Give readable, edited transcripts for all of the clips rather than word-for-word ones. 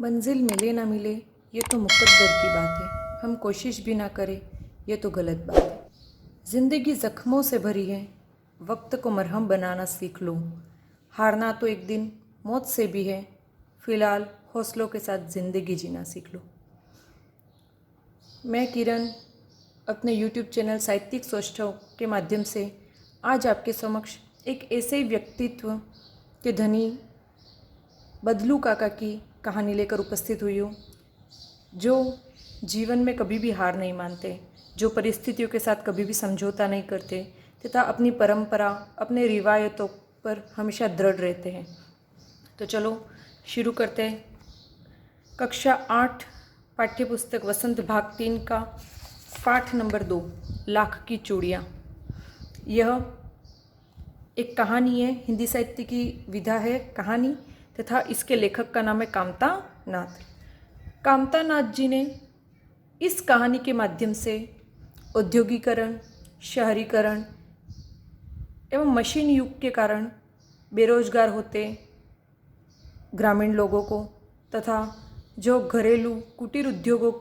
मंजिल मिले ना मिले ये तो मुकद्दर की बात है, हम कोशिश भी ना करें ये तो गलत बात है। ज़िंदगी ज़ख्मों से भरी है, वक्त को मरहम बनाना सीख लो। हारना तो एक दिन मौत से भी है, फ़िलहाल हौसलों के साथ ज़िंदगी जीना सीख लो। मैं किरण अपने YouTube चैनल साहित्यिक सौष्ठव के माध्यम से आज आपके समक्ष एक ऐसे व्यक्तित्व के धनी बदलू काका की कहानी लेकर उपस्थित हुई हूँ, जो जीवन में कभी भी हार नहीं मानते, जो परिस्थितियों के साथ कभी भी समझौता नहीं करते तथा अपनी परंपरा, अपने रिवायतों पर हमेशा दृढ़ रहते हैं। तो चलो शुरू करते हैं। कक्षा 8 पाठ्यपुस्तक वसंत भाग 3 का पाठ नंबर 2, लाख की चूड़ियाँ। यह एक कहानी है, हिंदी साहित्य की विधा है कहानी, तथा इसके लेखक का नाम है कामता नाथ। कामता नाथ जी ने इस कहानी के माध्यम से औद्योगिकरण, शहरीकरण एवं मशीन युग के कारण बेरोजगार होते ग्रामीण लोगों को तथा जो घरेलू कुटीर उद्योगों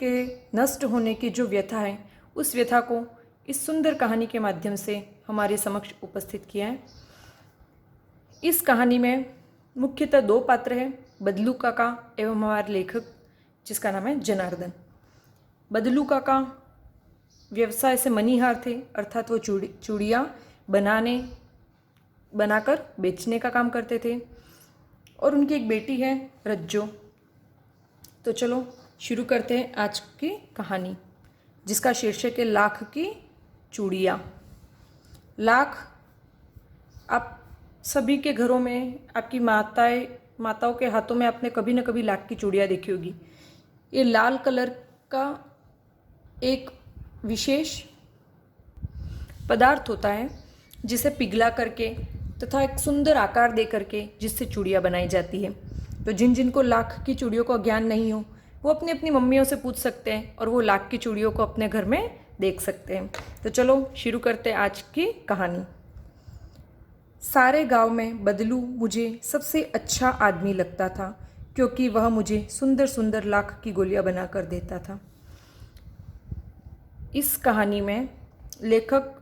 के नष्ट होने की जो व्यथा है, उस व्यथा को इस सुंदर कहानी के माध्यम से हमारे समक्ष उपस्थित किया है। इस कहानी में मुख्यतः 2 पात्र हैं, बदलू काका एवं हमारे लेखक जिसका नाम है जनार्दन। बदलू काका व्यवसाय से मनीहार थे, अर्थात वो चूड़ियाँ बनाकर बेचने का काम करते थे और उनकी एक बेटी है रज्जो। तो चलो शुरू करते हैं आज की कहानी, जिसका शीर्षक है लाख की चूड़ियाँ। लाख, आप सभी के घरों में, आपकी माताओं के हाथों में आपने कभी न कभी लाख की चूड़ियाँ देखी होगी। ये लाल कलर का एक विशेष पदार्थ होता है जिसे पिघला करके तथा एक सुंदर आकार दे करके जिससे चूड़ियाँ बनाई जाती है। तो जिन जिनको लाख की चूड़ियों का ज्ञान नहीं हो, वो अपनी अपनी मम्मियों से पूछ सकते हैं और वो लाख की चूड़ियों को अपने घर में देख सकते हैं। तो चलो शुरू करते हैं आज की कहानी। सारे गांव में बदलू मुझे सबसे अच्छा आदमी लगता था, क्योंकि वह मुझे सुंदर सुंदर लाख की गोलियां बनाकर देता था। इस कहानी में लेखक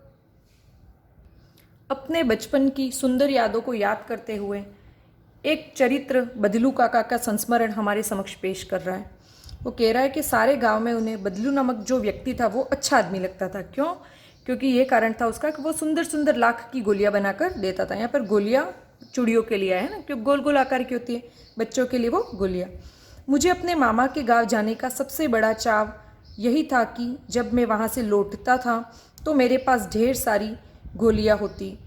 अपने बचपन की सुंदर यादों को याद करते हुए एक चरित्र बदलू काका का संस्मरण हमारे समक्ष पेश कर रहा है। वो कह रहा है कि सारे गांव में उन्हें बदलू नामक जो व्यक्ति था वो अच्छा आदमी लगता था। क्यों? क्योंकि ये कारण था उसका कि वो सुंदर सुंदर लाख की गोलियां बनाकर देता था। यहाँ पर गोलियां चूड़ियों के लिए है ना, क्योंकि गोल गोल आकार की होती है, बच्चों के लिए वो गोलियां। मुझे अपने मामा के गांव जाने का सबसे बड़ा चाव यही था कि जब मैं वहाँ से लौटता था तो मेरे पास ढेर सारी गोलियाँ होती,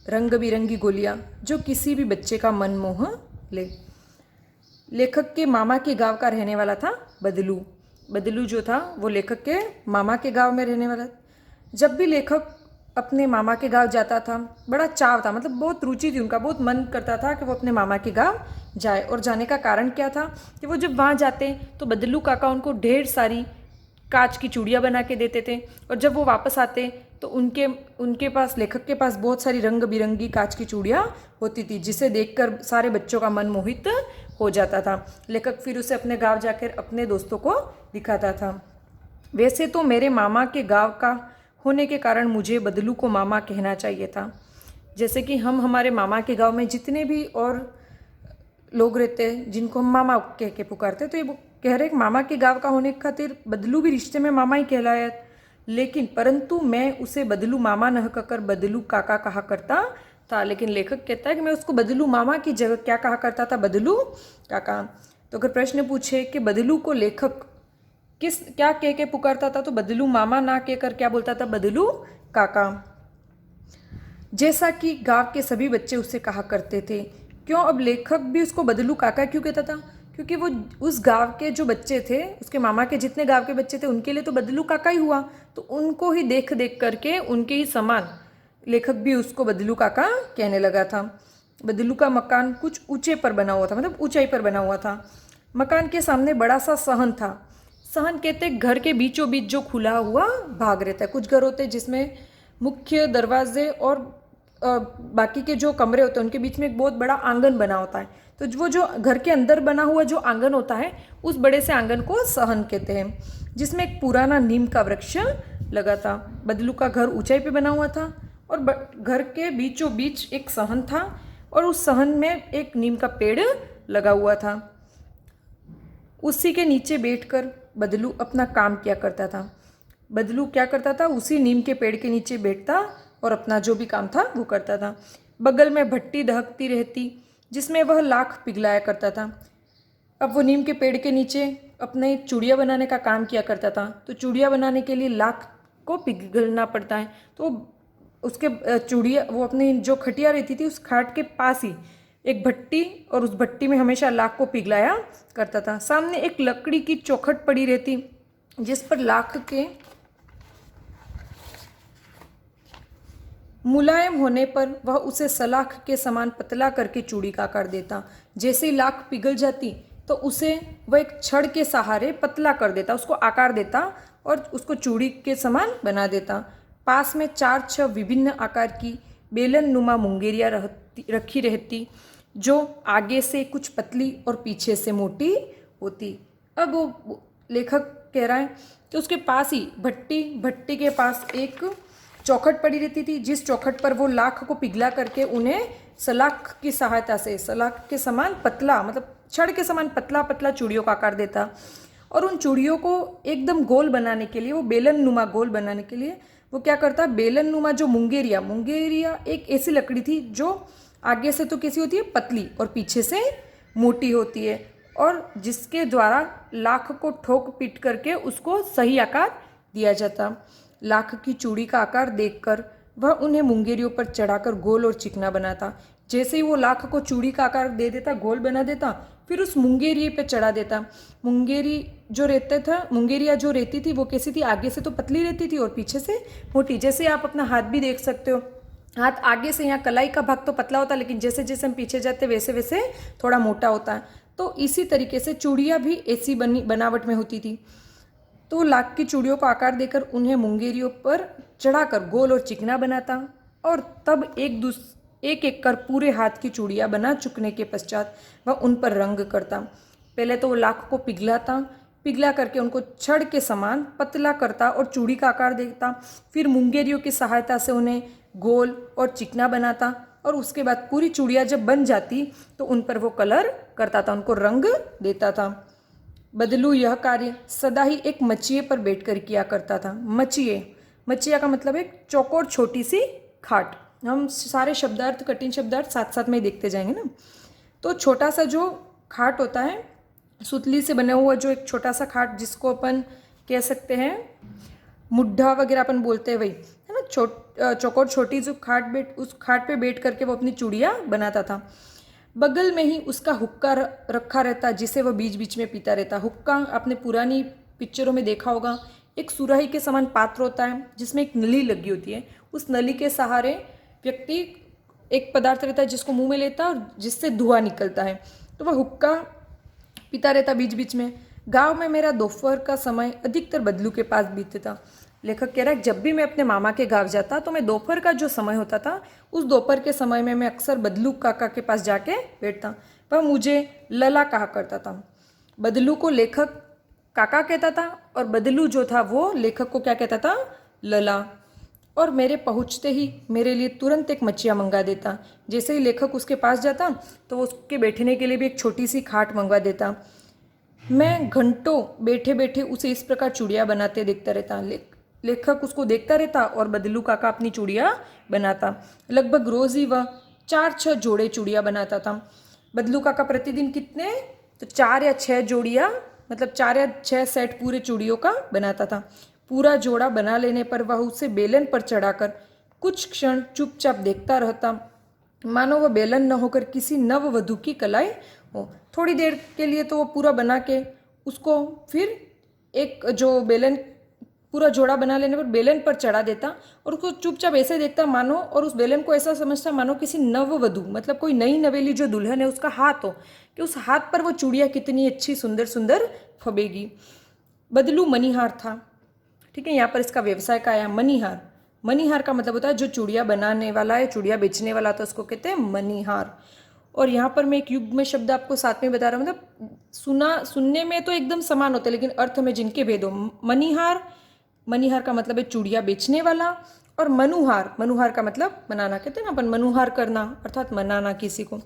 रंग बिरंगी गोलियाँ जो किसी भी बच्चे का मन मोह ले। लेखक के मामा के गांव का रहने वाला था बदलू। बदलू जो था वो लेखक के मामा के गांव में रहने वाला। जब भी लेखक अपने मामा के गांव जाता था, बड़ा चाव था, मतलब बहुत रुचि थी उनका, बहुत मन करता था कि वो अपने मामा के गांव जाए। और जाने का कारण क्या था कि वो जब वहाँ जाते तो बदलू काका उनको ढेर सारी कांच की चूड़ियाँ बना के देते थे, और जब वो वापस आते तो उनके पास, लेखक के पास बहुत सारी रंग बिरंगी कांच की चूड़ियाँ होती थी, जिसे देखकर सारे बच्चों का मन मोहित हो जाता था। लेखक फिर उसे अपने गांव जाकर अपने दोस्तों को दिखाता था। वैसे तो मेरे मामा के गांव का होने के कारण मुझे बदलू को मामा कहना चाहिए था। जैसे कि हम हमारे मामा के गांव में जितने भी और लोग रहते हैं जिनको हम मामा कह के पुकारते, तो ये कह रहे मामा के गांव का होने के खातिर बदलू भी रिश्ते में मामा ही कहलाया। लेकिन परंतु मैं उसे बदलू मामा न कहकर बदलू काका कहा करता था। लेकिन लेखक कहता है कि मैं उसको बदलू मामा की जगह क्या कहा करता था, बदलू काका। तो अगर प्रश्न पूछे कि बदलू को लेखक क्या कह के पुकारता था, तो बदलू मामा ना कहकर क्या बोलता था, बदलू काका। जैसा कि गांव के सभी बच्चे उससे कहा करते थे। क्यों अब लेखक भी उसको बदलू काका क्यों कहता था? क्योंकि वो उस गांव के जो बच्चे थे, उसके मामा के जितने गांव के बच्चे थे, उनके लिए तो बदलू काका ही हुआ। तो उनको ही देख देख करके उनके ही समान लेखक भी उसको बदलू काका कहने लगा था। बदलू का मकान कुछ ऊंचे पर बना हुआ था, मतलब ऊंचाई पर बना हुआ था। मकान के सामने बड़ा सा सहन था। सहन कहते घर के बीचों बीच जो खुला हुआ भाग रहता है। कुछ घर होते हैं जिसमें मुख्य दरवाजे और बाकी के जो कमरे होते हैं उनके बीच में एक बहुत बड़ा आंगन बना होता है। तो वो जो घर के अंदर बना हुआ जो आंगन होता है उस बड़े से आंगन को सहन कहते हैं, जिसमें एक पुराना नीम का वृक्ष लगा था। बदलू का घर ऊंचाई पे बना हुआ था और घर के बीचों बीच एक सहन था और उस सहन में एक नीम का पेड़ लगा हुआ था। उसी के नीचे बैठकर बदलू अपना काम किया करता था। बदलू क्या करता था, उसी नीम के पेड़ के नीचे बैठता और अपना जो भी काम था वो करता था। बगल में भट्टी दहकती रहती जिसमें वह लाख पिघलाया करता था। अब वो नीम के पेड़ के नीचे अपने चूड़िया बनाने का काम किया करता था। तो चूड़िया बनाने के लिए लाख को पिघलना पड़ता है। तो उसके चूड़िया वो अपनी जो खटिया रहती थी उस खाट के पास ही एक भट्टी, और उस भट्टी में हमेशा लाख को पिघलाया करता था। सामने एक लकड़ी की चौखट पड़ी रहती जिस पर लाख के मुलायम होने पर वह उसे सलाख के समान पतला करके चूड़ी का आकार देता। जैसे ही लाख पिघल जाती तो उसे वह एक छड़ के सहारे पतला कर देता, उसको आकार देता और उसको चूड़ी के समान बना देता। पास में 4-6 विभिन्न आकार की बेलन नुमा मुंगेरियाँ रखी रहती जो आगे से कुछ पतली और पीछे से मोटी होती। अब वो लेखक कह रहा है कि उसके पास ही भट्टी के पास एक चौखट पड़ी रहती थी जिस चौखट पर वो लाख को पिघला करके उन्हें सलाख की सहायता से सलाख के समान पतला, मतलब छड़ के समान पतला पतला चूड़ियों का आकार देता। और उन चूड़ियों को एकदम गोल बनाने के लिए, वो बेलन नुमा गोल बनाने के लिए वो क्या करता, बेलन नुमा जो मुंगेरिया एक ऐसी लकड़ी थी जो आगे से तो कैसी होती है, पतली, और पीछे से मोटी होती है, और जिसके द्वारा लाख को ठोक पीट करके उसको सही आकार दिया जाता। लाख की चूड़ी का आकार देखकर वह उन्हें मुंगेरियों पर चढ़ाकर गोल और चिकना बनाता। जैसे ही वो लाख को चूड़ी का आकार दे देता, गोल बना देता, फिर उस मुंगेरिये पे चढ़ा देता। मुंगेरिया जो रहती थी वो कैसी थी, आगे से तो पतली रहती थी और पीछे से मोटी। जैसे आप अपना हाथ भी देख सकते हो, हाथ आगे से यहाँ कलाई का भाग तो पतला होता है, लेकिन जैसे जैसे हम पीछे जाते वैसे वैसे थोड़ा मोटा होता है। तो इसी तरीके से चूड़ियाँ भी ऐसी बनावट में होती थी। तो लाख की चूड़ियों को आकार देकर उन्हें मुंगेरियों पर चढ़ाकर गोल और चिकना बनाता और तब एक एक कर पूरे हाथ की चूड़ियाँ बना चुकने के पश्चात वह उन पर रंग करता। पहले तो वो लाख को पिघला करके उनको छड़ के समान पतला करता और चूड़ी का आकार देता। फिर मुंगेरियों की सहायता से उन्हें गोल और चिकना बनाता और उसके बाद पूरी चूड़ियाँ जब बन जाती तो उन पर वो कलर करता था, उनको रंग देता था। बदलू यह कार्य सदा ही एक मचिए पर बैठकर किया करता था। मचिया का मतलब एक चौकोर छोटी सी खाट। हम सारे शब्दार्थ, कठिन शब्दार्थ साथ साथ में देखते जाएंगे ना। तो छोटा सा जो खाट होता है, सुतली से बना हुआ जो एक छोटा सा खाट, जिसको अपन कह सकते हैं मुड्ढा वगैरह अपन बोलते हैं, वही है ना। चौकोर छोटी जो उस खाट पे बैठ करके वो अपनी चूड़ियाँ बनाता था। बगल में ही उसका हुक्का रखा रहता जिसे वह बीच बीच में पीता रहता। हुक्का आपने पुरानी पिक्चरों में देखा होगा, एक सुराही के समान पात्र होता है जिसमें एक नली लगी होती है। उस नली के सहारे व्यक्ति एक पदार्थ रहता है जिसको मुंह में लेता है और जिससे धुआं निकलता है, तो वह हुक्का पीता रहता बीच बीच में। गांव में मेरा दोपहर का समय अधिकतर बदलू के पास बीतता। लेखक कह रहा है जब भी मैं अपने मामा के गांव जाता तो मैं दोपहर का जो समय होता था, उस दोपहर के समय में मैं अक्सर बदलू काका के पास जाके बैठता। वह मुझे लला कहा करता था। बदलू को लेखक काका कहता था और बदलू जो था वो लेखक को क्या कहता था, लला। और मेरे पहुँचते ही मेरे लिए तुरंत एक मचिया मंगा देता। जैसे ही लेखक उसके पास जाता तो उसके बैठने के लिए भी एक छोटी सी खाट मंगवा देता। मैं घंटों बैठे बैठे उसे इस प्रकार चूड़ियाँ बनाते देखता रहता। लेखक उसको देखता रहता और बदलू काका अपनी चूड़ियाँ बनाता। लगभग रोज ही वह 4-6 जोड़े चूड़ियाँ बनाता था। बदलू काका प्रतिदिन कितने, तो 4 या 6 जोड़ियाँ, मतलब 4 या 6 सेट पूरे चूड़ियों का बनाता था। पूरा जोड़ा बना लेने पर वह उसे बेलन पर चढ़ाकर कुछ क्षण चुपचाप देखता रहता, मानो वह बेलन न होकर किसी नववधू की कलाई हो। थोड़ी देर के लिए तो वो पूरा बना के उसको फिर एक जो बेलन, पूरा जोड़ा बना लेने पर बेलन पर चढ़ा देता और उसको चुपचाप ऐसे देखता मानो, और उस बेलन को ऐसा समझता मानो किसी नववधू, मतलब कोई नई नवेली जो दुल्हन है उसका हाथ हो, कि उस हाथ पर वो चूड़ियाँ कितनी अच्छी सुंदर सुंदर फबेगी। बदलू मनीहार था। ठीक है, यहाँ पर इसका व्यवसाय का आया मनीहार। मनीहार का मतलब होता है जो चूड़ियाँ बनाने वाला है, चूड़ियाँ बेचने वाला, तो उसको कहते हैं मनीहार। और यहाँ पर मैं एक युग्म शब्द आपको साथ में बता रहा हूँ, मतलब सुनने में तो एकदम समान होते हैं लेकिन अर्थ में जिनके भेद हो। मणिहार, मणिहार का मतलब है चूड़िया बेचने वाला, और मनुहार, मनुहार का मतलब मनाना, कहते हैं ना अपन मनुहार करना अर्थात मनाना किसी को।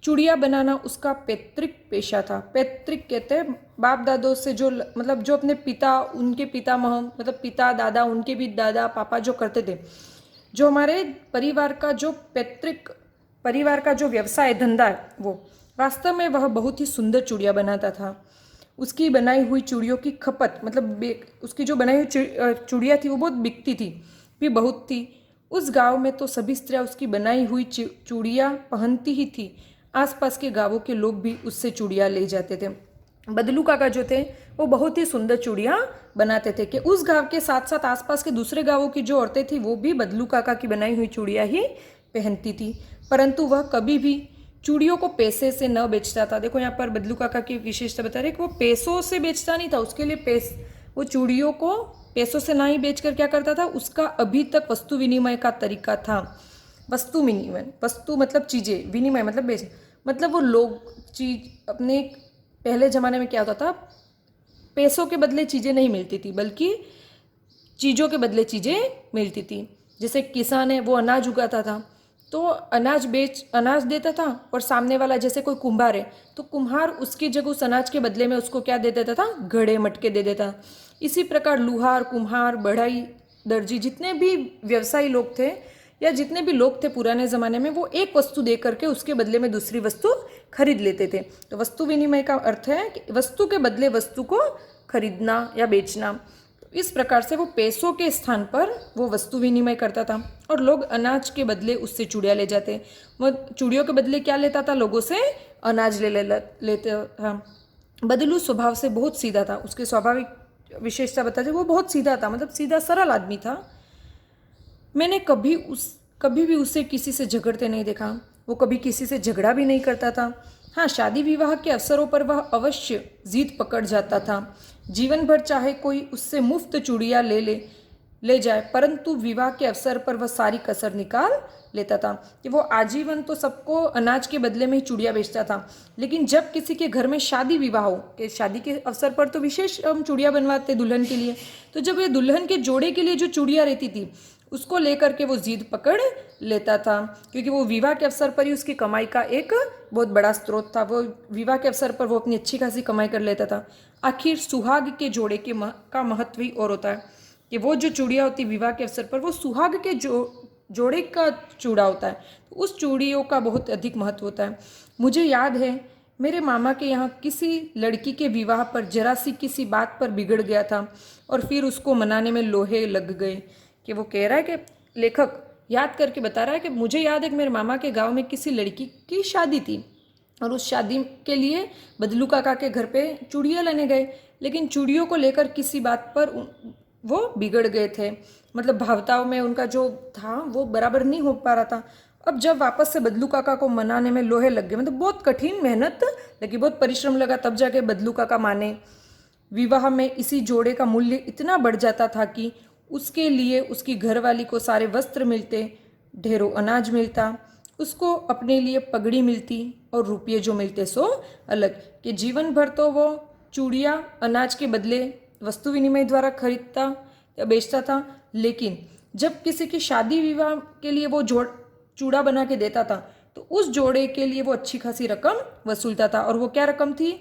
चूड़िया बनाना उसका पैतृक पेशा था। पैतृक कहते हैं बाप दादों से जो, मतलब जो अपने पिता, उनके पितामह, मतलब पिता दादा, उनके भी दादा पापा जो करते थे, जो हमारे परिवार का जो पैतृक परिवार का जो व्यवसाय धंधा है, वो वास्तव में वह बहुत ही सुंदर चूड़िया बनाता था। उसकी बनाई हुई चूड़ियों की खपत, मतलब उसकी जो बनाई हुई चूड़िया थी वो बहुत बिकती थी, भी बहुत थी। उस गांव में तो सभी स्त्रियां उसकी बनाई हुई चूड़िया पहनती ही थी। आसपास के गांवों के लोग भी उससे चूड़िया ले जाते थे। बदलू काका जो थे वो बहुत ही सुंदर चूड़ियाँ बनाते थे कि उस गांव के साथ साथ आसपास के दूसरे गांवों की जो औरतें थी वो भी बदलू काका की बनाई हुई चूड़ियाँ ही पहनती थी। परंतु वह कभी भी चूड़ियों को पैसे से न बेचता था। देखो यहाँ पर बदलू काका की विशेषता बता रहे कि वो पैसों से बेचता नहीं था, उसके लिए वो चूड़ियों को पैसों से ना ही बेचकर क्या करता था, उसका अभी तक वस्तु विनिमय का तरीका था। वस्तु विनिमय, वस्तु मतलब चीज़ें, विनिमय मतलब बेच, मतलब वो लोग चीज अपने, पहले ज़माने में क्या होता था, पैसों के बदले चीज़ें नहीं मिलती थी बल्कि चीज़ों के बदले चीज़ें मिलती थी। जैसे किसान है वो अनाज उगाता था तो अनाज देता था, और सामने वाला जैसे कोई कुम्हार है तो कुम्हार उसकी जगह उस अनाज के बदले में उसको क्या दे देता था, घड़े मटके दे देता। इसी प्रकार लुहार, कुम्हार, बढ़ई, दर्जी, जितने भी व्यवसायी लोग थे या जितने भी लोग थे पुराने ज़माने में, वो एक वस्तु दे करके उसके बदले में दूसरी वस्तु खरीद लेते थे। तो वस्तु विनिमय का अर्थ है कि वस्तु के बदले वस्तु को खरीदना या बेचना। इस प्रकार से वो पैसों के स्थान पर वो वस्तु विनिमय करता था, और लोग अनाज के बदले उससे चूड़ियाँ ले जाते। वो चूड़ियों के बदले क्या लेता था, लोगों से अनाज लेते था। बदलू स्वभाव से बहुत सीधा था, उसके स्वाभाविक विशेषता बताते वो बहुत सीधा था, मतलब सीधा सरल आदमी था। मैंने कभी भी उसे किसी से झगड़ते नहीं देखा, वो कभी किसी से झगड़ा भी नहीं करता था। हाँ, शादी विवाह के अवसरों पर वह अवश्य जीत पकड़ जाता था। जीवन भर चाहे कोई उससे मुफ्त चूड़ियाँ ले जाए, परंतु विवाह के अवसर पर वह सारी कसर निकाल लेता था। कि वो आजीवन तो सबको अनाज के बदले में ही चूड़ियाँ बेचता था, लेकिन जब किसी के घर में शादी विवाह हो, कि शादी के अवसर पर तो विशेष हम चूड़ियाँ बनवाते दुल्हन के लिए, तो जब ये दुल्हन के जोड़े के लिए जो चूड़ियाँ रहती थी उसको लेकर के वो जिद पकड़ लेता था, क्योंकि वो विवाह के अवसर पर ही उसकी कमाई का एक बहुत बड़ा स्रोत था। वो विवाह के अवसर पर वो अपनी अच्छी खासी कमाई कर लेता था। आखिर सुहाग के जोड़े का महत्व ही और होता है कि वो जो चूड़ियाँ होती विवाह के अवसर पर, वो सुहाग के जोड़े का चूड़ा होता है, तो उस चूड़ियों का बहुत अधिक महत्व होता है। मुझे याद है मेरे मामा के यहाँ किसी लड़की के विवाह पर जरा सी किसी बात पर बिगड़ गया था, और फिर उसको मनाने में लोहे लग गए। कि वो कह रहा है कि लेखक याद करके बता रहा है कि मुझे याद है कि मेरे मामा के गांव में किसी लड़की की शादी थी, और उस शादी के लिए बदलू काका के घर पे चूड़ियाँ लेने गए, लेकिन चूड़ियों को लेकर किसी बात पर वो बिगड़ गए थे। मतलब भावताओं में उनका जो था वो बराबर नहीं हो पा रहा था। अब जब वापस से बदलू काका को मनाने में लोहे लग गए, मतलब बहुत कठिन मेहनत लगी, बहुत परिश्रम लगा, तब जाके बदलू काका माने। विवाह में इसी जोड़े का मूल्य इतना बढ़ जाता था कि उसके लिए उसकी घरवाली को सारे वस्त्र मिलते, ढेरों अनाज मिलता, उसको अपने लिए पगड़ी मिलती, और रुपये जो मिलते सो अलग। कि जीवन भर तो वो चूड़ियाँ अनाज के बदले वस्तु विनिमय द्वारा खरीदता या बेचता था, लेकिन जब किसी की शादी विवाह के लिए वो चूड़ा बना के देता था तो उस जोड़े के लिए वो अच्छी खासी रकम वसूलता था। और वो क्या रकम थी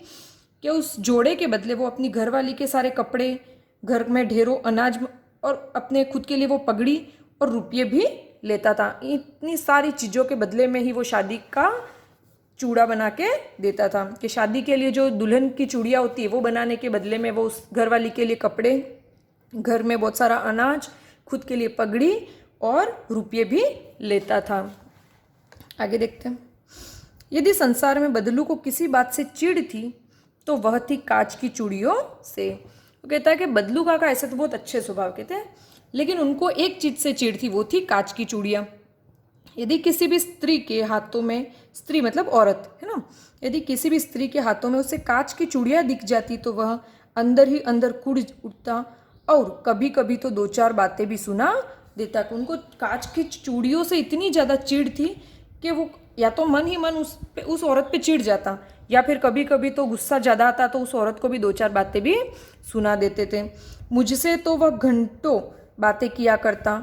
कि उस जोड़े के बदले वो अपनी घरवाली के सारे कपड़े, घर में ढेरों अनाज, और अपने खुद के लिए वो पगड़ी और रुपये भी लेता था। इतनी सारी चीज़ों के बदले में ही वो शादी का चूड़ा बना के देता था। कि शादी के लिए जो दुल्हन की चूड़ियाँ होती है वो बनाने के बदले में वो उस घरवाली के लिए कपड़े, घर में बहुत सारा अनाज, खुद के लिए पगड़ी और रुपये भी लेता था। आगे देखते हैं। यदि संसार में बदलू को किसी बात से चिढ़ थी तो वह थी कांच की चूड़ियों से। वो कहता है कि बदलू काका ऐसे तो बहुत अच्छे स्वभाव के थे, लेकिन उनको एक चीज़ से चिढ़ थी, वो थी कांच की चूड़ियाँ। यदि किसी भी स्त्री के हाथों में, स्त्री मतलब औरत है ना, यदि किसी भी स्त्री के हाथों में उसे कांच की चूड़ियाँ दिख जाती तो वह अंदर ही अंदर कुड़ उठता, और कभी कभी तो दो चार बातें भी सुना देता। उनको कांच की चूड़ियों से इतनी ज़्यादा चिढ़ थी कि वो या तो मन ही मन उस औरत पे चिढ़ जाता, या फिर कभी कभी तो गुस्सा ज़्यादा आता तो उस औरत को भी दो चार बातें भी सुना देते थे। मुझसे तो वह घंटों बातें किया करता,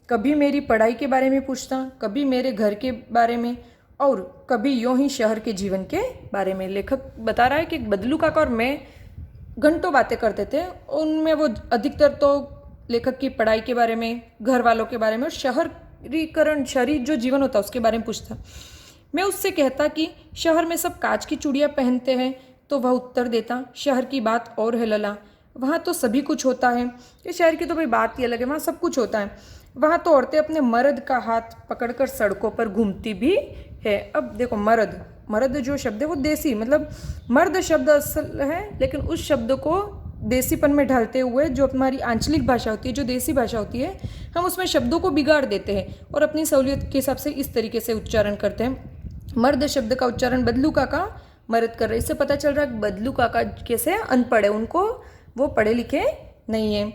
कभी मेरी पढ़ाई के बारे में पूछता, कभी मेरे घर के बारे में, और कभी यूं ही शहर के जीवन के बारे में। लेखक बता रहा है कि बदलू काका और मैं घंटों बातें करते थे। उनमें वो अधिकतर तो लेखक की पढ़ाई के बारे में, घर वालों के बारे में और शहरीकरण, शहरी जो जीवन होता है उसके बारे में पूछता। मैं उससे कहता कि शहर में सब कांच की चूड़ियाँ पहनते हैं, तो वह उत्तर देता, शहर की बात और है लला, वहाँ तो सभी कुछ होता है। ये शहर की तो भाई बात ही अलग है, वहाँ सब कुछ होता है। वहाँ तो औरतें अपने मर्द का हाथ पकड़कर सड़कों पर घूमती भी है। अब देखो, मर्द जो शब्द है वो देसी, मतलब मर्द शब्द असल है, लेकिन उस शब्द को देसीपन में ढालते हुए जो हमारी आंचलिक भाषा होती है, जो देसी भाषा होती है, हम उसमें शब्दों को बिगाड़ देते हैं और अपनी सहूलियत के हिसाब से इस तरीके से उच्चारण करते हैं। मर्द शब्द का उच्चारण बदलू काका मर्द कर रहे। इससे पता चल रहा है बदलू काका कैसे अनपढ़ है, उनको वो पढ़े लिखे नहीं है।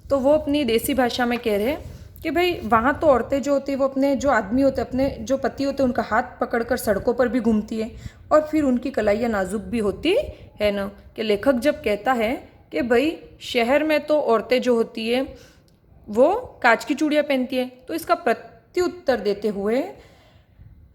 तो वो अपनी देसी भाषा में कह रहे हैं कि भाई वहाँ तो औरतें जो होती है वो अपने जो आदमी होते हैं, अपने जो पति होते हैं, उनका हाथ पकड़कर सड़कों पर भी घूमती है और फिर उनकी कलाइयाँ नाजुक भी होती है ना। कि लेखक जब कहता है कि भाई शहर में तो औरतें जो होती है वो कांच की चूड़ियाँ पहनती है, तो इसका प्रत्युत्तर देते हुए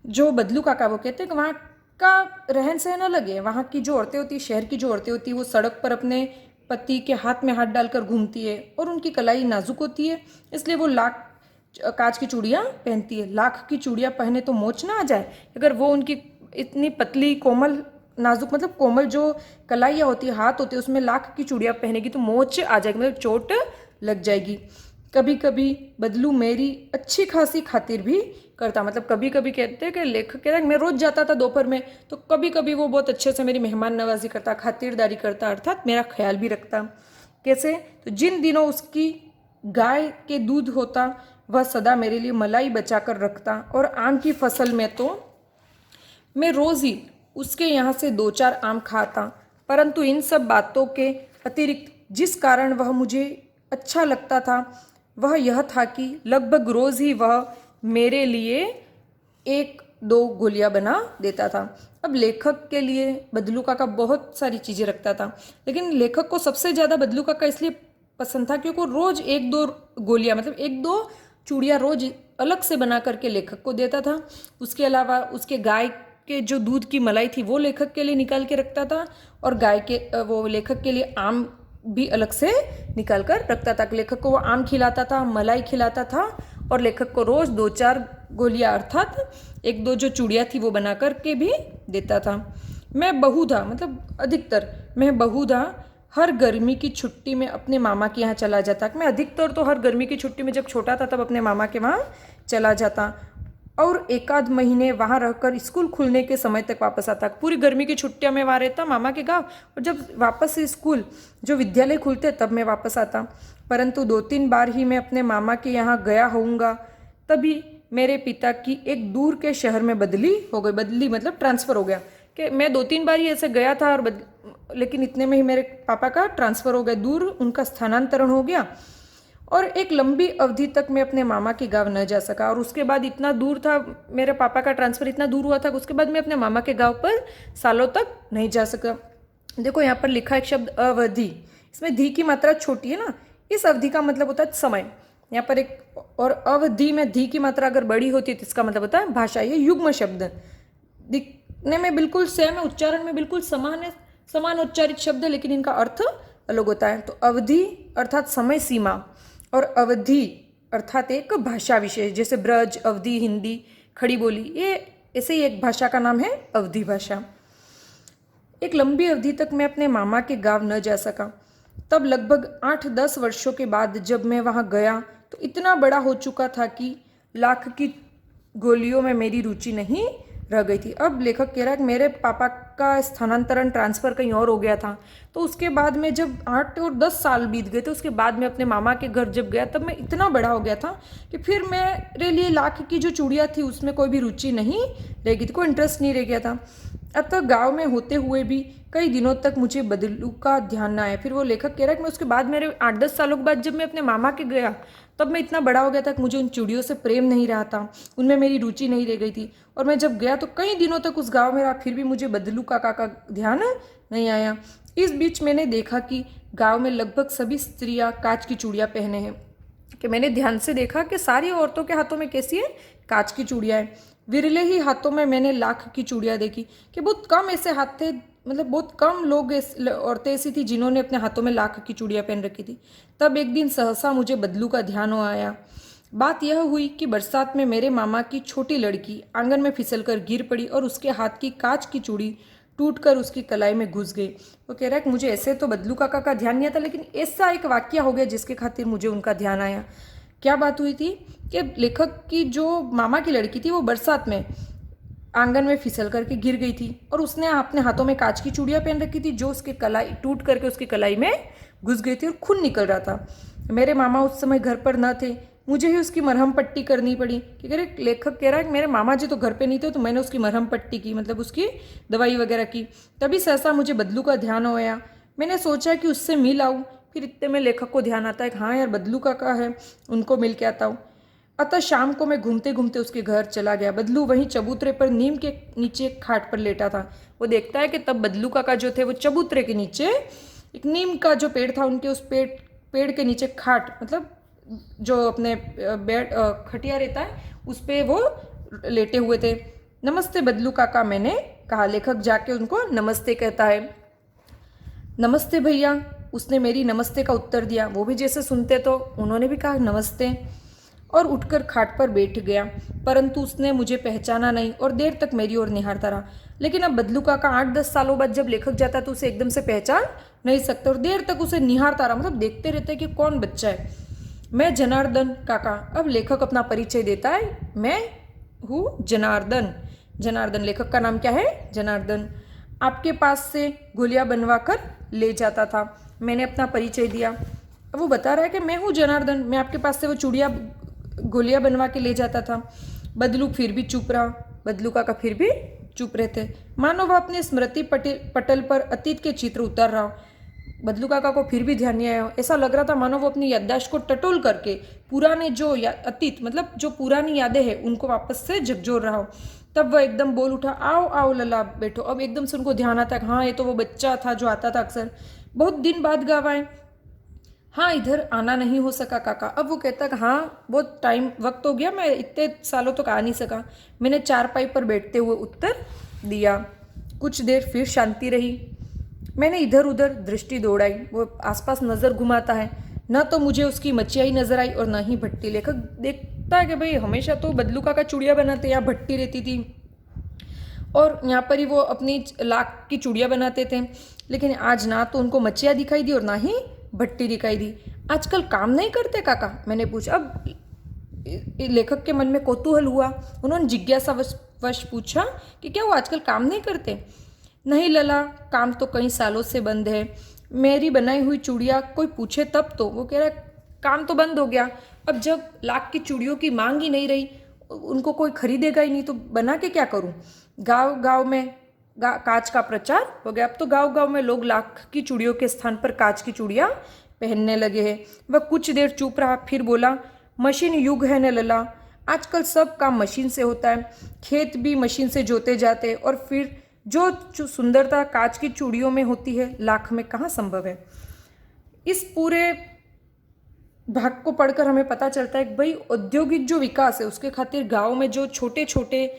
जो बदलू काका वो कहते हैं कि वहाँ का रहन सहन अलग है। वहाँ की जो औरतें होती है, शहर की जो औरतें होती है, वो सड़क पर अपने पति के हाथ में हाथ डालकर घूमती है और उनकी कलाई नाजुक होती है, इसलिए वो लाख कांच की चूड़ियाँ पहनती है। लाख की चूड़ियाँ पहने तो मोच ना आ जाए, अगर वो उनकी इतनी पतली कोमल नाजुक, मतलब कोमल जो कलाइयाँ होती है, हाथ होते हैं, उसमें लाख की चूड़ियाँ पहनेगी तो मोच आ जाएगी, मतलब चोट लग जाएगी। कभी कभी बदलू मेरी अच्छी खासी खातिर भी करता, मतलब कभी कभी कहते हैं कि लेखक कहता है मैं रोज जाता था दोपहर में, तो कभी कभी वो बहुत अच्छे से मेरी मेहमान नवाजी करता, खातिरदारी करता, अर्थात मेरा ख्याल भी रखता। कैसे? तो जिन दिनों उसकी गाय के दूध होता वह सदा मेरे लिए मलाई बचा कर रखता, और आम की फसल में तो मैं रोज ही उसके यहाँ से दो चार आम खाता। परंतु इन सब बातों के अतिरिक्त जिस कारण वह मुझे अच्छा लगता था वह यह था कि लगभग रोज ही वह मेरे लिए एक दो गोलियां बना देता था। अब लेखक के लिए बदलू काका बहुत सारी चीज़ें रखता था, लेकिन लेखक को सबसे ज़्यादा बदलू काका इसलिए पसंद था क्योंकि रोज़ एक दो गोलियां, मतलब एक दो चूड़ियाँ रोज अलग से बना करके लेखक को देता था। उसके अलावा उसके गाय के जो दूध की मलाई थी वो लेखक के लिए निकाल के रखता था, और गाय के वो लेखक के लिए आम भी अलग से निकाल कर रखता था। लेखक को वो आम खिलाता था, मलाई खिलाता था, और लेखक को रोज़ दो चार गोलियां अर्थात एक दो जो चूड़ियाँ थी वो बना कर के भी देता था। मैं बहुधा, मतलब अधिकतर मैं बहुधा हर गर्मी की छुट्टी में अपने मामा के यहाँ चला जाता। मैं अधिकतर तो हर गर्मी की छुट्टी में जब छोटा था तब अपने मामा के वहाँ चला जाता, और एक आध महीने वहाँ रहकर स्कूल खुलने के समय तक वापस आता। पूरी गर्मी की छुट्टियाँ में वहाँ रहता मामा के गांव, और जब वापस से स्कूल जो विद्यालय खुलते तब मैं वापस आता। परंतु दो तीन बार ही मैं अपने मामा के यहाँ गया होऊंगा, तभी मेरे पिता की एक दूर के शहर में बदली हो गई। बदली मतलब ट्रांसफ़र हो गया, कि मैं दो तीन बार ही ऐसे गया था और लेकिन इतने में ही मेरे पापा का ट्रांसफ़र हो गया, दूर उनका स्थानांतरण हो गया, और एक लंबी अवधि तक मैं अपने मामा के गांव न जा सका। और उसके बाद इतना दूर था, मेरे पापा का ट्रांसफ़र इतना दूर हुआ था, उसके बाद मैं अपने मामा के गांव पर सालों तक नहीं जा सका। देखो यहाँ पर लिखा एक शब्द अवधि, इसमें धी की मात्रा छोटी है ना, इस अवधि का मतलब होता है समय। यहाँ पर एक, और अवधि में धी की मात्रा अगर बड़ी होती है तो इसका मतलब होता है भाषा। ये युग्म शब्द दिखने में बिल्कुल सेम है, उच्चारण में बिल्कुल समान है, समान उच्चारित शब्द है, लेकिन इनका अर्थ अलग होता है। तो अवधि अर्थात समय सीमा, और अवधि अर्थात एक भाषा विशेष, जैसे ब्रज, अवधि, हिंदी, खड़ी बोली, ये ऐसे ही एक भाषा का नाम है अवधि भाषा। एक लंबी अवधि तक मैं अपने मामा के गांव न जा सका। तब लगभग 8-10 वर्षों के बाद जब मैं वहां गया तो इतना बड़ा हो चुका था कि लाख की गोलियों में मेरी रुचि नहीं रह गई थी। अब लेखक कह रहा है कि मेरे पापा का स्थानांतरण, ट्रांसफ़र कहीं और हो गया था, तो उसके बाद में जब 8 और 10 साल बीत गए थे, उसके बाद में अपने मामा के घर जब गया तब मैं इतना बड़ा हो गया था कि फिर मेरे लिए लाख की जो चूड़ियाँ थी उसमें कोई भी रुचि नहीं रह गई थी, कोई इंटरेस्ट नहीं रह गया था। अतः गांव में होते हुए भी कई दिनों तक मुझे बदलू का ध्यान न आया। फिर वो लेखक कह रहा है कि मैं उसके बाद मेरे 8-10 सालों के बाद जब मैं अपने मामा के गया तब मैं इतना बड़ा हो गया था कि मुझे उन चूड़ियों से प्रेम नहीं रहा था, उनमें मेरी रुचि नहीं रह गई थी। और मैं जब गया तो कई दिनों तक उस गाँव में रहा, फिर भी मुझे बदलू काका का ध्यान नहीं आया। इस बीच मैंने देखा कि गाँव में लगभग सभी स्त्रियाँ कांच की चूड़ियाँ पहने हैं। कि मैंने ध्यान से देखा कि सारी औरतों के हाथों में कैसी है, कांच की चूड़ियाँ हैं। विरले ही हाथों में मैंने लाख की चूड़ियाँ देखी कि बहुत कम ऐसे हाथ थे, मतलब बहुत कम लोग औरतें ऐसी थी जिन्होंने अपने हाथों में लाख की चूड़ियाँ पहन रखी थी। तब एक दिन सहसा मुझे बदलू का ध्यान आया। बात यह हुई कि बरसात में मेरे मामा की छोटी लड़की आंगन में फिसलकर गिर पड़ी और उसके हाथ की कांच की चूड़ी टूटकर उसकी कलाई में घुस गई। वो कह रहा है कि मुझे ऐसे तो बदलू काका का ध्यान नहीं आता, लेकिन ऐसा एक वाक्य हो गया जिसके खातिर मुझे उनका ध्यान आया। क्या बात हुई थी कि लेखक की जो मामा की लड़की थी वो बरसात में आंगन में फिसल करके गिर गई थी और उसने अपने हाथों में कांच की चूड़ियाँ पहन रखी थी जो उसके कलाई टूट करके उसकी कलाई में घुस गई थी और खून निकल रहा था। मेरे मामा उस समय घर पर न थे, मुझे ही उसकी मरहम पट्टी करनी पड़ी। कि कह रहे लेखक कह रहा है कि मेरे मामा जी तो घर पे नहीं थे तो मैंने उसकी मरहम पट्टी की, मतलब उसकी दवाई वगैरह की। तभी सहसा मुझे बदलू का ध्यान आया। मैंने सोचा कि उससे मिल आऊँ। फिर इतने में लेखक को ध्यान आता है कि हाँ यार बदलू काका है, उनको मिल के आता हूँ। अतः शाम को मैं घूमते घूमते उसके घर चला गया। बदलू वहीं चबूतरे पर नीम के नीचे खाट पर लेटा था। वो देखता है कि तब बदलू काका जो थे वो चबूतरे के नीचे एक नीम का जो पेड़ था उनके उस पेड़ के नीचे खाट, मतलब जो अपने बेड खटिया रहता है उस पे वो लेटे हुए थे। नमस्ते बदलू काका, मैंने कहा। लेखक जाके उनको नमस्ते कहता है। नमस्ते भैया, उसने मेरी नमस्ते का उत्तर दिया। वो भी जैसे सुनते तो उन्होंने भी कहा नमस्ते और उठकर खाट पर बैठ गया। परंतु उसने मुझे पहचाना नहीं और देर तक मेरी ओर निहारता रहा। लेकिन अब बदलू काका 8-10 सालों बाद जब लेखक जाता तो उसे एकदम से पहचान नहीं सकता और देर तक उसे निहारता रहा, मतलब देखते रहते कि कौन बच्चा है। मैं जनार्दन काका। अब लेखक अपना परिचय देता है, मैं हूँ जनार्दन। जनार्दन, लेखक का नाम क्या है? जनार्दन। आपके पास से गोलियां बनवा कर ले जाता था। मैंने अपना परिचय दिया। अब वो बता रहा है कि मैं हूँ जनार्दन, मैं आपके पास से वो गोलियां बनवा के ले जाता था। बदलू फिर भी चुप रहा। बदलू काका फिर भी चुप रहते, मानो वह अपने स्मृति पटल पर अतीत के चित्र उतार रहा हो। बदलू काका को फिर भी ध्यान नहीं आया। ऐसा लग रहा था मानो वो अपनी याददाश्त को टटोल करके पुराने जो अतीत, मतलब जो पुरानी यादें हैं उनको वापस से झकझोर रहा हो। तब वह एकदम बोल उठा, आओ आओ लला बैठो। अब एकदम से उनको ध्यान आता है, हाँ ये तो वो बच्चा था जो आता था अक्सर, बहुत दिन बाद गाँव आए। हाँ इधर आना नहीं हो सका काका। अब वो कहता है हाँ बहुत टाइम वक्त हो गया, मैं इतने सालों तक आ नहीं सका। मैंने चारपाई पर बैठते हुए उत्तर दिया। कुछ देर फिर शांति रही। मैंने इधर उधर दृष्टि दौड़ाई। वो आसपास नज़र घुमाता है। न तो मुझे उसकी मचियाई नजर आई और न ही भट्टी। लेखक देखता है कि भाई हमेशा तो बदलू काका चूड़ियाँ बनाते, यहाँ भट्टी रहती थी और यहाँ पर ही वो अपनी लाख की चूड़ियाँ बनाते थे, लेकिन आज ना तो उनको मचिया दिखाई दी और ना ही भट्टी दिखाई दी। आजकल काम नहीं करते काका? मैंने पूछा। अब लेखक के मन में कौतूहल हुआ। उन्होंने जिज्ञासा वश पूछा कि क्या वो आजकल काम नहीं करते? नहीं लला, काम तो कई सालों से बंद है। मेरी बनाई हुई चूड़ियाँ कोई पूछे तब तो। वो कह रहा काम तो बंद हो गया, अब जब लाख की चूड़ियों की मांग ही नहीं रही, उनको कोई खरीदेगा ही नहीं तो बना के क्या करूं? गांव गांव में कांच का प्रचार हो गया। अब तो गांव गांव में लोग लाख की चूड़ियों के स्थान पर कांच की चूड़ियाँ पहनने लगे हैं। वह कुछ देर चुप रहा, फिर बोला, मशीन युग है न लला, आजकल सब काम मशीन से होता है। खेत भी मशीन से जोते जाते हैं और फिर जो सुंदरता कांच की चूड़ियों में होती है लाख में कहाँ संभव है। इस पूरे भाग को पढ़कर हमें पता चलता है कि भाई औद्योगिक जो विकास है उसके खातिर गांव में जो छोटे छोटे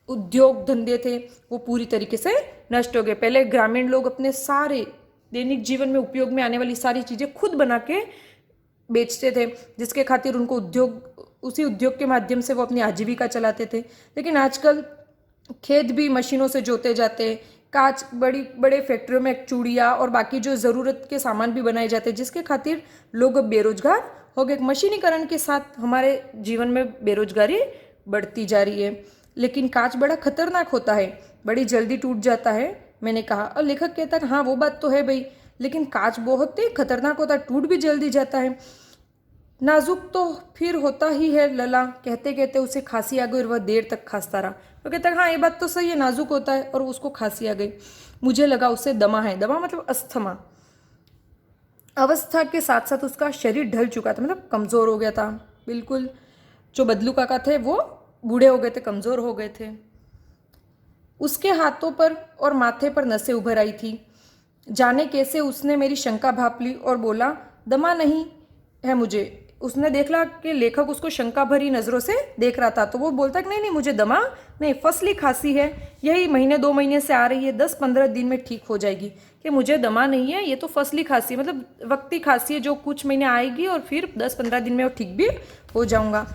उद्योग धंधे थे वो पूरी तरीके से नष्ट हो गए। पहले ग्रामीण लोग अपने सारे दैनिक जीवन में उपयोग में आने वाली सारी चीज़ें खुद बना के बेचते थे, जिसके खातिर उनको उसी उद्योग के माध्यम से वो अपनी आजीविका चलाते थे। लेकिन आजकल खेत भी मशीनों से जोते जाते, कांच बड़े फैक्ट्रियों में चूड़ियाँ और बाकी जो ज़रूरत के सामान भी बनाए जाते हैं, जिसके खातिर लोग अब बेरोजगार हो गए। मशीनीकरण के साथ हमारे जीवन में बेरोजगारी बढ़ती जा रही है। लेकिन कांच बड़ा खतरनाक होता है, बड़ी जल्दी टूट जाता है, मैंने कहा। और लेखक कहता है हाँ वो बात तो है भाई, लेकिन कांच बहुत ही खतरनाक होता है, टूट भी जल्दी जाता है। नाजुक तो फिर होता ही है लला। कहते कहते उसे खांसी आ गई और वह देर तक खांसता रहा। तो कहता है हाँ ये बात तो सही है, नाजुक होता है, और उसको खांसी आ गई। मुझे लगा उसे दमा है। दमा मतलब अस्थमा। अवस्था के साथ साथ उसका शरीर ढल चुका था, मतलब कमज़ोर हो गया था बिल्कुल। जो बदलू काका थे वो बूढ़े हो गए थे, कमज़ोर हो गए थे। उसके हाथों पर और माथे पर नसें उभर आई थी। जाने कैसे उसने मेरी शंका भांप ली और बोला, दमा नहीं है मुझे। उसने देखा कि लेखक उसको शंका भरी नज़रों से देख रहा था, तो वो बोलता कि नहीं नहीं मुझे दमा नहीं, फसली खांसी है, यही महीने 2 महीने से आ रही है, 10-15 दिन में ठीक हो जाएगी। कि मुझे दमा नहीं है, ये तो फसली खांसी है, मतलब वक्ती खांसी है जो कुछ महीने आएगी और फिर 10-15 दिन में वो ठीक भी हो जाऊंगा।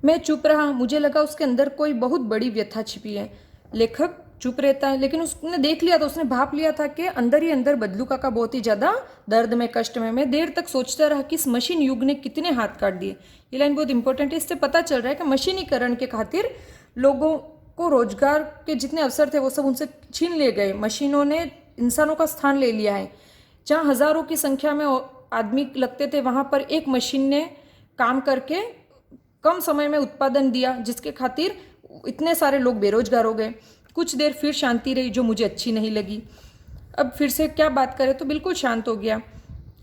मैं चुप रहा। मुझे लगा उसके अंदर कोई बहुत बड़ी व्यथा छिपी है। लेखक चुप रहता है, लेकिन उसने देख लिया था, उसने भाप लिया था कि अंदर ही अंदर बदलू काका बहुत ही ज़्यादा दर्द में, कष्ट में। मैं देर तक सोचता रहा कि इस मशीन युग ने कितने हाथ काट दिए। ये लाइन बहुत इंपॉर्टेंट है। इससे पता चल रहा है कि मशीनीकरण के खातिर लोगों को रोजगार के जितने अवसर थे वो सब उनसे छीन लिए गए। मशीनों ने इंसानों का स्थान ले लिया है। जहाँ हज़ारों की संख्या में आदमी लगते थे, वहाँ पर एक मशीन ने काम करके कम समय में उत्पादन दिया, जिसके खातिर इतने सारे लोग बेरोजगार हो गए। कुछ देर फिर शांति रही, जो मुझे अच्छी नहीं लगी। अब फिर से क्या बात करें, तो बिल्कुल शांत हो गया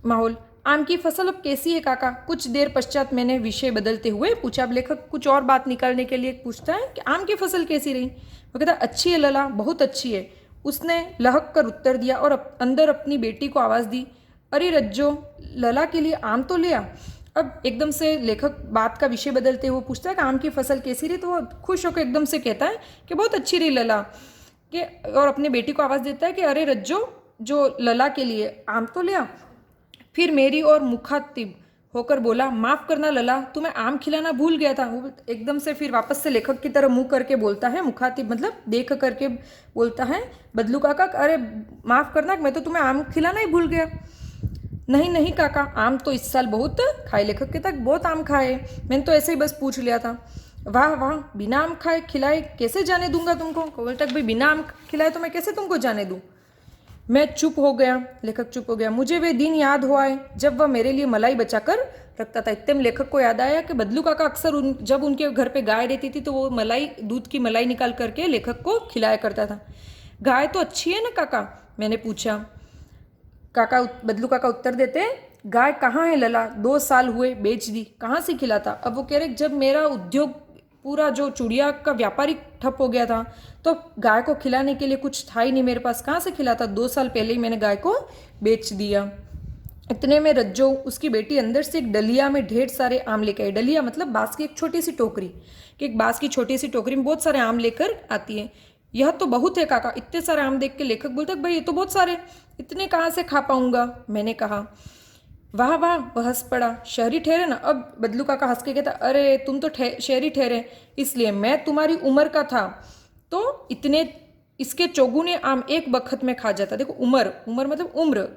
माहौल। आम की फसल अब कैसी है काका? कुछ देर पश्चात मैंने विषय बदलते हुए पूछा। अब लेखक कुछ और बात निकालने के लिए पूछता है कि आम की फसल कैसी रही? वो कहता अच्छी है लला, बहुत अच्छी है। उसने लहक कर उत्तर दिया और अंदर अपनी बेटी को आवाज़ दी, अरे रज्जो, लला के लिए आम तो ले आ। अब एकदम से लेखक बात का विषय बदलते हुए पूछता है कि आम की फसल कैसी रही? तो वो खुश होकर एकदम से कहता है कि बहुत अच्छी रही लला के, और अपनी बेटी को आवाज़ देता है कि अरे रज्जो, जो लला के लिए आम तो ले आ। फिर मेरी और मुखातिब होकर बोला, माफ़ करना लला, तुम्हें आम खिलाना भूल गया था। वो एकदम से फिर वापस से लेखक की तरह मुंह करके बोलता है। मुखातिब मतलब देख करके बोलता है बदलू काका, अरे माफ़ करना, मैं तो तुम्हें आम खिलाना ही भूल गया। नहीं नहीं काका, आम तो इस साल बहुत खाए। लेखक के तक बहुत आम खाए, मैंने तो ऐसे ही बस पूछ लिया था। वाह वाह, बिना आम खाए खिलाए कैसे जाने दूंगा तुमको? कोवल तक भाई बिना आम खिलाए तो मैं कैसे तुमको जाने दूँ? मैं चुप हो गया। लेखक चुप हो गया। मुझे वे दिन याद हुआ है जब वह मेरे लिए मलाई बचाकर रखता था। इतने में लेखक को याद आया कि बदलू काका अक्सर जब उनके घर पे गाय रहती थी तो वो मलाई, दूध की मलाई निकाल करके लेखक को खिलाया करता था। गाय तो अच्छी है ना काका? मैंने पूछा। बदलू काका उत्तर देते, गाय कहाँ है लला? 2 साल हुए, बेच दी। कहाँ से खिलाता? अब वो कह रहे जब मेरा उद्योग पूरा जो चूड़िया का व्यापारी ठप हो गया था तो गाय को खिलाने के लिए कुछ था ही नहीं मेरे पास, कहाँ से खिलाता? 2 साल पहले ही मैंने गाय को बेच दिया। इतने में रज्जो, उसकी बेटी, अंदर से एक डलिया में ढेर सारे आम लेकर आई। डलिया मतलब बांस की एक छोटी सी टोकरी, कि एक बांस की छोटी सी टोकरी में बहुत सारे आम लेकर आती है। यह तो बहुत है काका। इतने सारे आम देख के लेखक बोलता भाई ये तो बहुत सारे, इतने कहाँ से खा पाऊंगा? मैंने कहा। वाह वाह, वह हंस पड़ा। शहरी ठहरे ना? अब बदलू काका हंस के कहता, अरे तुम तो शहरी ठहरे, इसलिए मैं तुम्हारी उम्र का था तो इतने इसके चौगुने आम एक बखत में खा जाता। देखो उम्र, उम्र मतलब उम्र,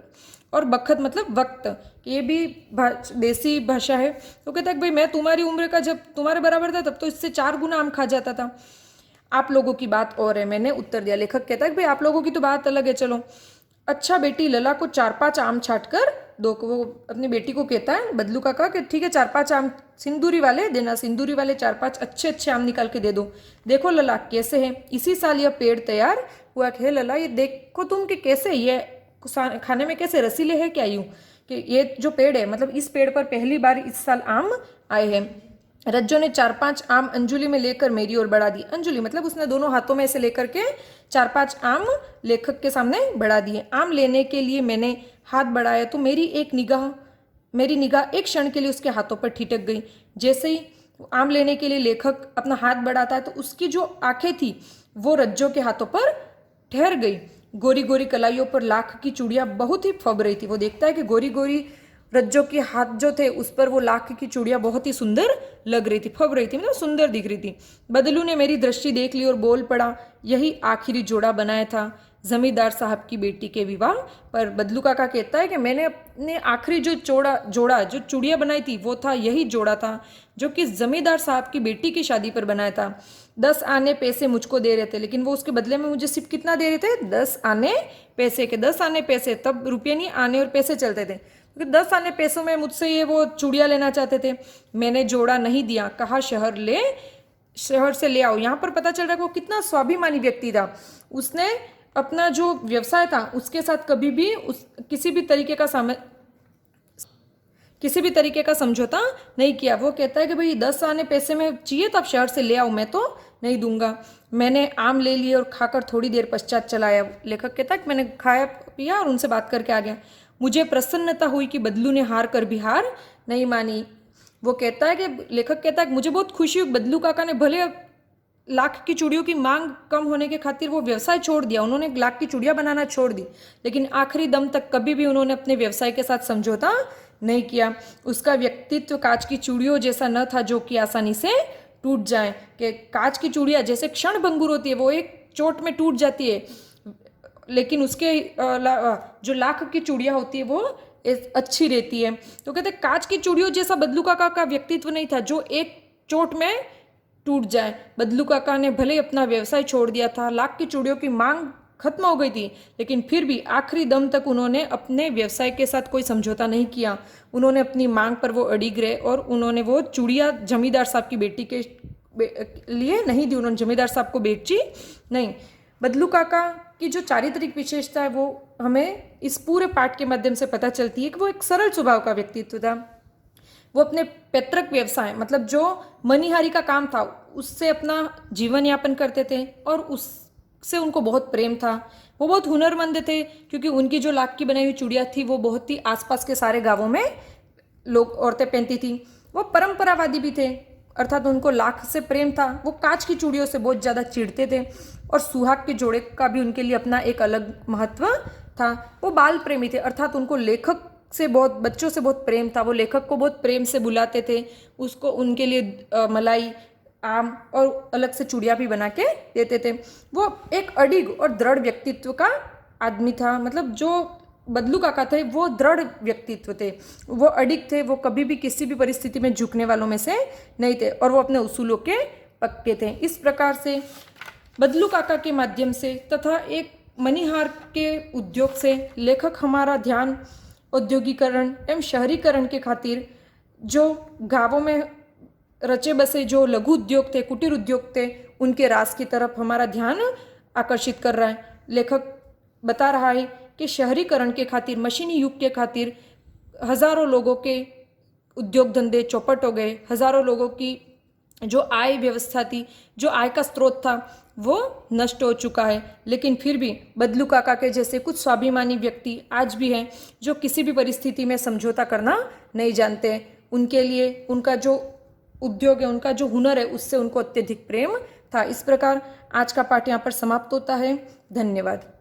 और बखत मतलब वक्त, ये भी देसी भाषा है। तो कहता है भाई मैं तुम्हारी उम्र का जब तुम्हारे बराबर था तब तो इससे 4 गुना आम खा जाता था। आप लोगों की बात और है, मैंने उत्तर दिया। लेखक कहता है भाई आप लोगों की तो बात अलग है, चलो। अच्छा बेटी, लला को 4-5 आम छाट कर दो। वो अपनी बेटी को कहता है बदलू काका कि ठीक है 4-5 आम सिंदूरी वाले देना, सिंदूरी वाले 4-5 अच्छे अच्छे आम निकाल के दे दो। देखो लला कैसे है, इसी साल यह पेड़ तैयार हुआ है लला, ये देखो तुम कि कैसे ये खाने में कैसे रसीले है क्या यूँ, कि ये जो पेड़ है मतलब इस पेड़ पर पहली बार इस साल आम आए हैं। रज्जो ने 4-5 आम अंजुली में लेकर मेरी ओर बढ़ा दी। अंजुली मतलब उसने दोनों हाथों में से लेकर के 4-5 आम लेखक के सामने बढ़ा दिए। आम लेने के लिए मैंने हाथ बढ़ाया तो मेरी निगाह एक क्षण के लिए उसके हाथों पर ठिठक गई। जैसे ही आम लेने के लिए लेखक अपना हाथ बढ़ाता है तो उसकी जो आंखें थी वो रज्जो के हाथों पर ठहर गई। गोरी गोरी कलाइयों पर लाख की चूड़ियाँ बहुत ही फब रही थी। वो देखता है कि गोरी गोरी रज्जो के हाथ जो थे उस पर वो लाख की चूड़ियाँ बहुत ही सुंदर लग रही थी, फब रही थी, मतलब सुंदर दिख रही थी। बदलू ने मेरी दृष्टि देख ली और बोल पड़ा, यही आखिरी जोड़ा बनाया था जमींदार साहब की बेटी के विवाह पर। बदलू काका कहता है कि मैंने अपने आखिरी जो जोड़ा जो चूड़ियाँ बनाई थी वो था यही जोड़ा था जो कि जमींदार साहब की बेटी की शादी पर बनाया था। 10 आने पैसे मुझको दे रहे थे, लेकिन वो उसके बदले में मुझे सिर्फ कितना दे रहे थे? 10 आने पैसे के। 10 आने पैसे, तब रुपये नहीं, आने और पैसे चलते थे। क्योंकि 10 आने पैसों में मुझसे ये वो चूड़ियाँ लेना चाहते थे। मैंने जोड़ा नहीं दिया, कहा शहर से ले आओ। यहाँ पर पता चल रहा है कि वो कितना स्वाभिमानी व्यक्ति था। उसने अपना जो व्यवसाय था उसके साथ कभी भी किसी भी तरीके का समझौता नहीं किया। वो कहता है कि भाई 10 आने पैसे में चाहिए तो आप शहर से ले आओ, मैं तो नहीं दूंगा। मैंने आम ले लिए और खाकर थोड़ी देर पश्चात चला आया। लेखक कहता है कि मैंने खाया पिया और उनसे बात करके आ गया। मुझे प्रसन्नता हुई कि बदलू ने हार कर भी हार नहीं मानी। वो कहता है कि लेखक कहता है कि मुझे बहुत खुशी हुई, बदलू काका ने भले लाख की चूड़ियों की मांग कम होने के खातिर वो व्यवसाय छोड़ दिया, उन्होंने लाख की चूड़ियाँ बनाना छोड़ दी, लेकिन आखिरी दम तक कभी भी उन्होंने अपने व्यवसाय के साथ समझौता नहीं किया। उसका व्यक्तित्व कांच की चूड़ियों जैसा न था जो कि आसानी से टूट जाए। कि कांच की चूड़ियाँ जैसे क्षण भंगुर होती है, वो एक चोट में टूट जाती है, लेकिन उसके जो लाख की चूड़ियाँ होती है वो अच्छी रहती है। तो कहते कांच की चूड़ियों जैसा बदलू काका का व्यक्तित्व नहीं था जो एक चोट में टूट जाए। बदलू काका ने भले अपना व्यवसाय छोड़ दिया था, लाख की चूड़ियों की मांग खत्म हो गई थी, लेकिन फिर भी आखिरी दम तक उन्होंने अपने व्यवसाय के साथ कोई समझौता नहीं किया। उन्होंने अपनी मांग पर वो अड़िग रहे और उन्होंने वो चूड़ियाँ जमींदार साहब की बेटी के लिए नहीं दी, उन्होंने जमींदार साहब को बेची नहीं। बदलू काका की जो चारित्रिक विशेषता है वो हमें इस पूरे पाठ के माध्यम से पता चलती है कि वो एक सरल स्वभाव का व्यक्तित्व था। वो अपने पैतृक व्यवसाय मतलब जो मनिहारी का काम था उससे अपना जीवन यापन करते थे और उससे उनको बहुत प्रेम था। वो बहुत हुनरमंद थे क्योंकि उनकी जो लाख की बनाई हुई चूड़ियाँ थी वो बहुत ही आसपास के सारे गांवों में औरतें पहनती थी। वो परंपरावादी भी थे, अर्थात उनको लाख से प्रेम था। वो कांच की चूड़ियों से बहुत ज़्यादा चिढ़ते थे और सुहाग के जोड़े का भी उनके लिए अपना एक अलग महत्व था। वो बाल प्रेमी थे, अर्थात उनको लेखक से बच्चों से बहुत प्रेम था। वो लेखक को बहुत प्रेम से बुलाते थे, उसको उनके लिए मलाई आम और अलग से चूड़ियाँ भी बना के देते थे। वो एक अडिग और दृढ़ व्यक्तित्व का आदमी था। मतलब जो बदलू काका थे वो दृढ़ व्यक्तित्व थे, वो अडिग थे, वो कभी भी किसी भी परिस्थिति में झुकने वालों में से नहीं थे और वो अपने उसूलों के पक्के थे। इस प्रकार से बदलू काका के माध्यम से तथा एक मणिहार के उद्योग से लेखक हमारा ध्यान औद्योगिकरण एवं शहरीकरण के खातिर जो गांवों में रचे बसे जो लघु उद्योग थे, कुटीर उद्योग थे, उनके रास की तरफ हमारा ध्यान आकर्षित कर रहा है। लेखक बता रहा है कि शहरीकरण के खातिर, मशीनी युग के खातिर हजारों लोगों के उद्योग धंधे चौपट हो गए, हजारों लोगों की जो आय व्यवस्था थी, जो आय का स्रोत था वो नष्ट हो चुका है। लेकिन फिर भी बदलू काका के जैसे कुछ स्वाभिमानी व्यक्ति आज भी हैं जो किसी भी परिस्थिति में समझौता करना नहीं जानते। उनके लिए उनका जो उद्योग है, उनका जो हुनर है, उससे उनको अत्यधिक प्रेम था। इस प्रकार आज का पाठ यहाँ पर समाप्त होता है। धन्यवाद।